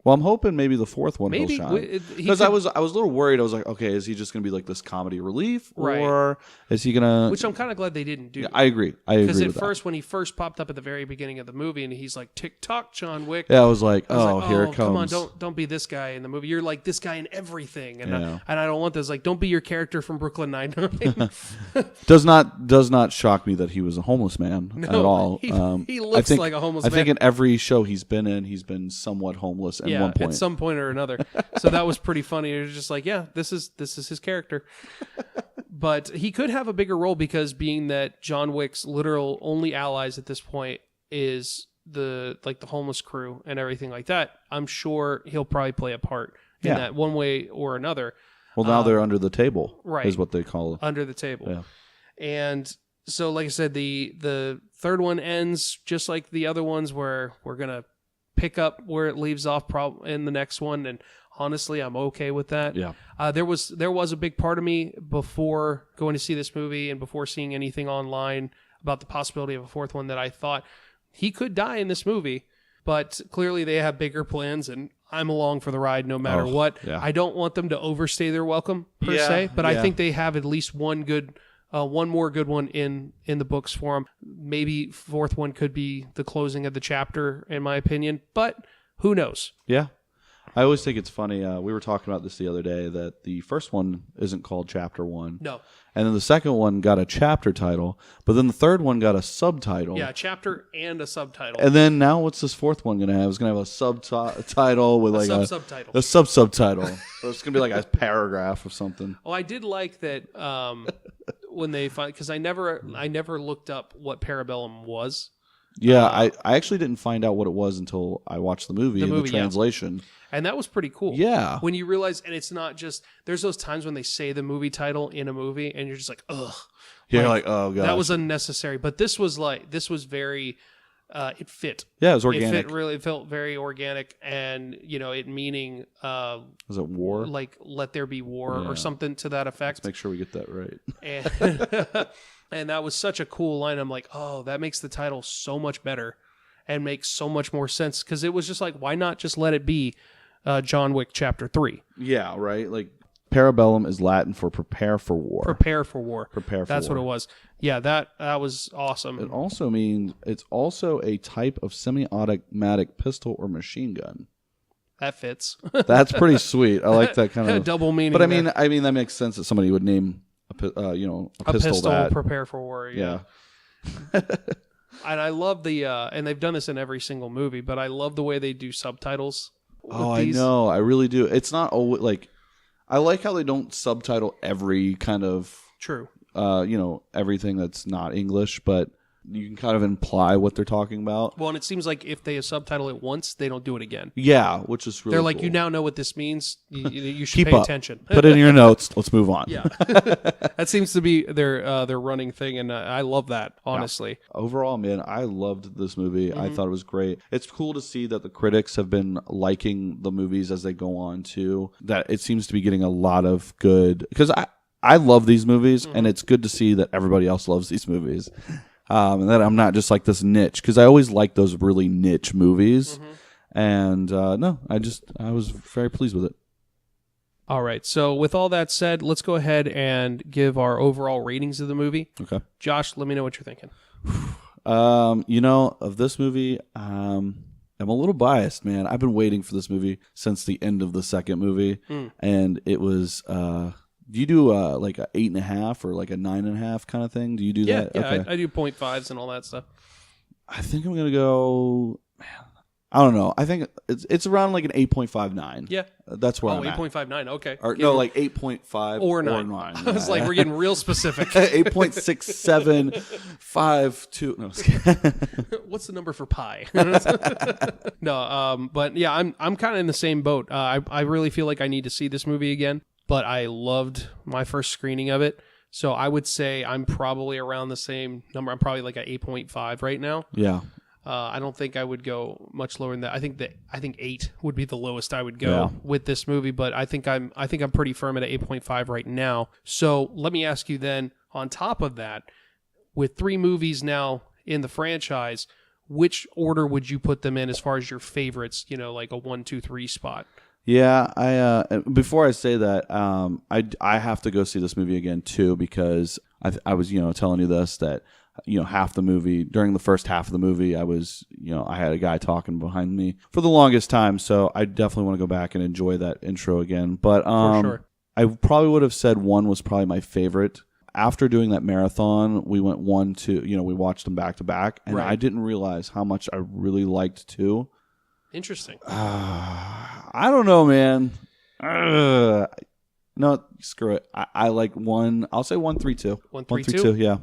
Well, I'm hoping maybe the fourth one will shine. Because I was a little worried. I was like, okay, is he just going to be like this comedy relief? Right. Or is he going to... Which I'm kind of glad they didn't do. Yeah, I agree. Because at first, when he first popped up at the very beginning of the movie and he's like, tick-tock, John Wick. Yeah, I was like, here it comes. Come on, don't be this guy in the movie. You're like this guy in everything. And, I don't want this. Like, don't be your character from Brooklyn Nine-Nine. Does not shock me that he was a homeless man at all. He looks like a homeless man. I think in every show he's been somewhat homeless at one point. At some point or another. So that was pretty funny. It was just like, this is his character. But he could have a bigger role because being that John Wick's literal only allies at this point is the homeless crew and everything like that. I'm sure he'll probably play a part in that one way or another. Well, now they're under the table, right? Is what they call it. Under the table. Yeah. And so, like I said, the third one ends just like the other ones, where we're gonna pick up where it leaves off in the next one, and honestly, I'm okay with that. Yeah. There was a big part of me before going to see this movie and before seeing anything online about the possibility of a fourth one that I thought he could die in this movie, but clearly they have bigger plans, and I'm along for the ride no matter what. Yeah. I don't want them to overstay their welcome per se, but I think they have at least one more good one in the books for them. Maybe fourth one could be the closing of the chapter, in my opinion, but who knows? Yeah. I always think it's funny. We were talking about this the other day, that the first one isn't called Chapter 1. No. And then the second one got a chapter title, but then the third one got a subtitle. Yeah, chapter and a subtitle. And then now what's this fourth one going to have? It's going to have a subtitle with like subtitle. A subtitle. So it's going to be like a paragraph or something. Oh, I did like that when they find, because I never looked up what Parabellum was. Yeah, I actually didn't find out what it was until I watched the movie and the translation. Yeah. And that was pretty cool. Yeah. When you realize, and it's not just, there's those times when they say the movie title in a movie and you're just like, ugh. Yeah, like, oh, God. That was unnecessary. But this was very, it fit. Yeah, it was organic. It felt very organic, and, it meaning... was it war? Like, let there be war or something to that effect. Let's make sure we get that right. And that was such a cool line. I'm like, oh, that makes the title so much better and makes so much more sense, because it was just like, why not just let it be John Wick Chapter 3? Yeah, right? Like, Parabellum is Latin for prepare for war. Prepare for war. That's war. what it was. Yeah, that was awesome. It also means it's also a type of semi-automatic pistol or machine gun. That fits. That's pretty sweet. I like that kind of double meaning. But I mean that makes sense that somebody would name a pistol that. Prepare for war. Yeah. And I love and they've done this in every single movie, but I love the way they do subtitles. I know. I really do. It's not always like, I like how they don't subtitle every kind of true. Everything that's not English, but you can kind of imply what they're talking about. Well, and it seems like if they subtitle it once, they don't do it again. Yeah, which is really They're like, cool. You now know what this means. You should pay attention. Put it in your notes. Let's move on. Yeah. That seems to be their running thing, and I love that, honestly. Yeah. Overall, man, I loved this movie. I thought it was great. It's cool to see that the critics have been liking the movies as they go on, too. That it seems to be getting a lot of good... Because I love these movies, and it's good to see that everybody else loves these movies. And that I'm not just like this niche, because I always like those really niche movies. And no, I was very pleased with it. All right. So with all that said, let's go ahead and give our overall ratings of the movie. Okay. Josh, let me know what you're thinking. Of this movie, I'm a little biased, man. I've been waiting for this movie since the end of the second movie, and it was. Do you do like a 8.5 or like a 9.5 kind of thing? Do you do that? Yeah, okay. I do 0.5s and all that stuff. I think I'm gonna go. Man, I don't know. I think it's around like an 8.59. Yeah, that's where I'm 8.59. Okay. Or no, like 8.5 or 9. I was like, we're getting real specific. 8.6752. No. What's the number for pi? No, but yeah, I'm kind of in the same boat. I really feel like I need to see this movie again. But I loved my first screening of it. So I would say I'm probably around the same number. I'm probably like at 8.5 right now. Yeah. I don't think I would go much lower than that. I think 8 would be the lowest I would go with this movie, but I think I'm pretty firm at 8.5 right now. So let me ask you then, on top of that, with 3 movies now in the franchise, which order would you put them in as far as your favorites, like a 1, 2, 3 spot? Yeah, before I say that, I have to go see this movie again too, because I was telling you this, that half the movie, during the first half of the movie, I was I had a guy talking behind me for the longest time, so I definitely want to go back and enjoy that intro again. But for sure. I probably would have said 1 was probably my favorite. After doing that marathon, we went 1, 2, we watched them back to back, and I didn't realize how much I really liked 2. Interesting. I don't know, man. No, screw it. I like 1. I'll say 1, 3, 2. 1, 3, 2. Yeah.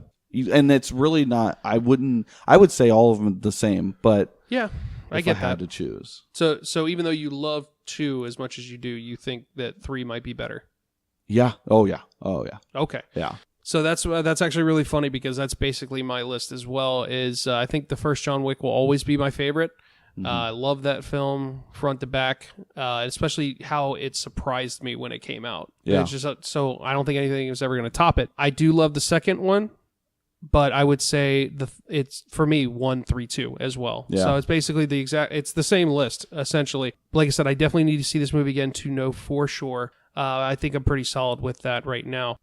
And it's really not. I would say all of them the same, but yeah, I get had that. to choose. So even though you love 2 as much as you do, you think that 3 might be better. Yeah. Oh yeah. Okay. Yeah. So that's actually really funny, because that's basically my list as well. Is I think the first John Wick will always be my favorite. I love that film front to back, especially how it surprised me when it came out. Yeah. It's just so I don't think anything is ever going to top it. I do love the second one, but I would say it's for me 1, 3, 2 as well. Yeah. So it's basically it's the same list essentially. Like I said, I definitely need to see this movie again to know for sure. I think I'm pretty solid with that right now.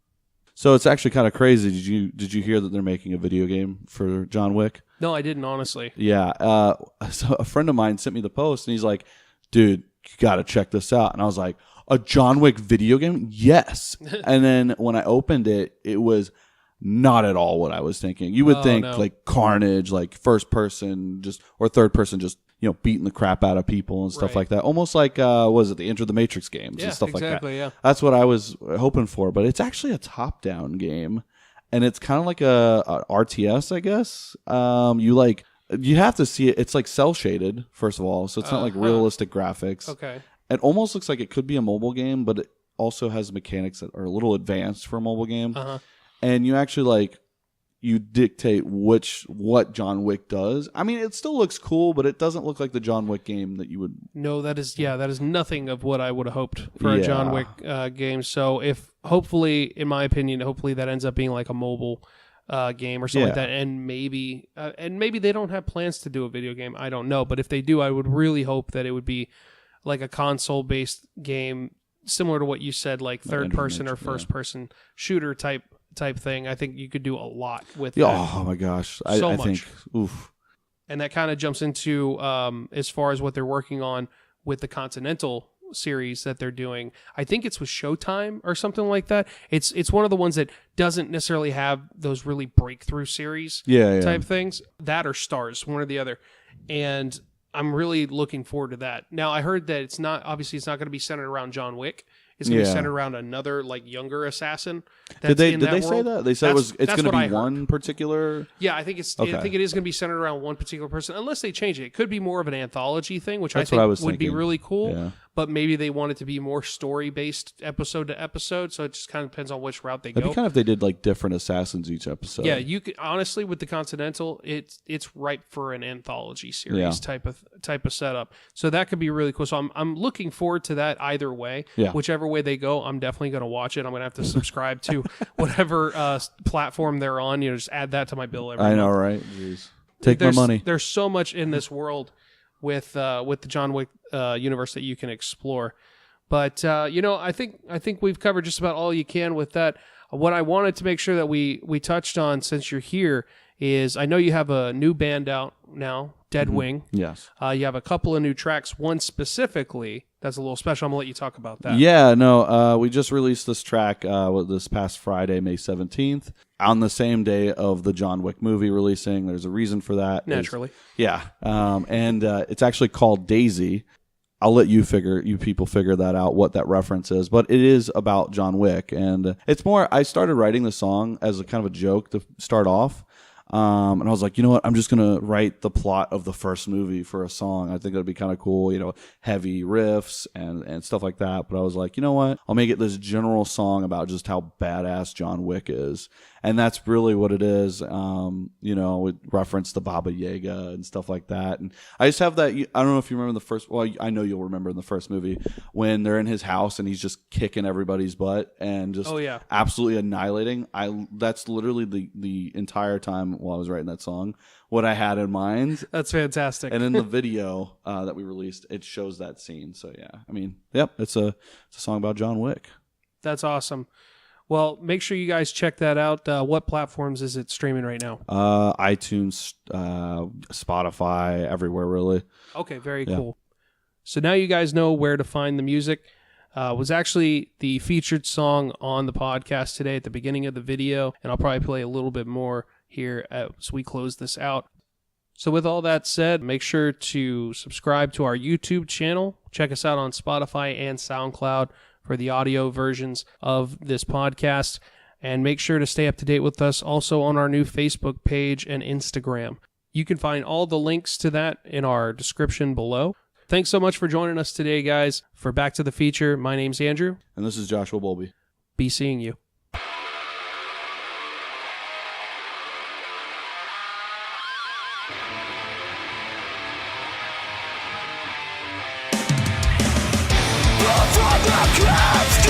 So it's actually kind of crazy. Did you hear that they're making a video game for John Wick? No, I didn't, honestly. Yeah. So a friend of mine sent me the post, and he's like, dude, you got to check this out. And I was like, a John Wick video game? Yes. And then when I opened it, it was not at all what I was thinking. You would think like Carnage, like first person or third person just beating the crap out of people and stuff like that. Almost like, was it the Enter the Matrix games and stuff like that? Exactly, yeah. That's what I was hoping for, but it's actually a top-down game, and it's kind of like a RTS, I guess. You have to see it. It's like cell shaded, first of all, so it's not like realistic graphics. Okay. It almost looks like it could be a mobile game, but it also has mechanics that are a little advanced for a mobile game. And you actually like you dictate what John Wick does. I mean, it still looks cool, but it doesn't look like the John Wick game that you would. No, that is nothing of what I would have hoped for a John Wick game. So if hopefully, in my opinion, hopefully that ends up being like a mobile game or something like that, and maybe they don't have plans to do a video game. I don't know, but if they do, I would really hope that it would be like a console-based game, similar to what you said, like third-person or first-person shooter type thing. I think you could do a lot with that. Oh my gosh, I think, oof. And that kind of jumps into as far as what they're working on with the Continental series that they're doing. I think it's with Showtime or something like that. It's one of the ones that doesn't necessarily have those really breakthrough series type things. That or Stars, one or the other. And I'm really looking forward to that. Now, I heard that it's not going to be centered around John Wick. It's going to be centered around another like younger assassin. Did they say that? They said it's going to be one particular. Yeah, I think I think it is going to be centered around one particular person, unless they change it. It could be more of an anthology thing, which I think would be really cool. Yeah. But maybe they want it to be more story based, episode to episode. So it just kind of depends on which route they go. It'd be kind of if they did like different assassins each episode. Yeah, you could honestly with the Continental, it's ripe for an anthology series type of setup. So that could be really cool. So I'm looking forward to that either way. Yeah. Whichever way they go, I'm definitely going to watch it. I'm going to have to subscribe to whatever platform they're on. Just add that to my bill every month. I know, right? Jeez. Take my money. There's so much in this world with the John Wick universe that you can explore. But I think we've covered just about all you can with that. What I wanted to make sure that we touched on since you're here is I know you have a new band out now, Dead Wing. Yes. You have a couple of new tracks, one specifically that's a little special. I'm going to let you talk about that. Yeah, no, we just released this track this past Friday, May 17th, on the same day of the John Wick movie releasing. There's a reason for that. Naturally. And it's actually called Daisy. I'll let you people figure that out, what that reference is. But it is about John Wick. And it's more, I started writing the song as a kind of a joke to start off. And I was like, you know what? I'm just going to write the plot of the first movie for a song. I think that'd be kind of cool, heavy riffs and stuff like that. But I was like, you know what? I'll make it this general song about just how badass John Wick is. And that's really what it is. It referenced the Baba Yaga and stuff like that. And I just have that. I don't know if you remember I know you'll remember in the first movie when they're in his house and he's just kicking everybody's butt and just absolutely annihilating. That's literally the entire time while I was writing that song, what I had in mind. That's fantastic. And in the video that we released, it shows that scene. So yeah, I mean, it's a song about John Wick. That's awesome. Well, make sure you guys check that out. What platforms is it streaming right now? iTunes, Spotify, everywhere really. Okay, very cool. So now you guys know where to find the music. Was actually the featured song on the podcast today at the beginning of the video, and I'll probably play a little bit more here as we close this out. So with all that said, make sure to subscribe to our YouTube channel. Check us out on Spotify and SoundCloud for the audio versions of this podcast. And make sure to stay up to date with us also on our new Facebook page and Instagram. You can find all the links to that in our description below. Thanks so much for joining us today, guys. For Back to the Feature, my name's Andrew. And this is Joshua Bowlby. Be seeing you. From the clouds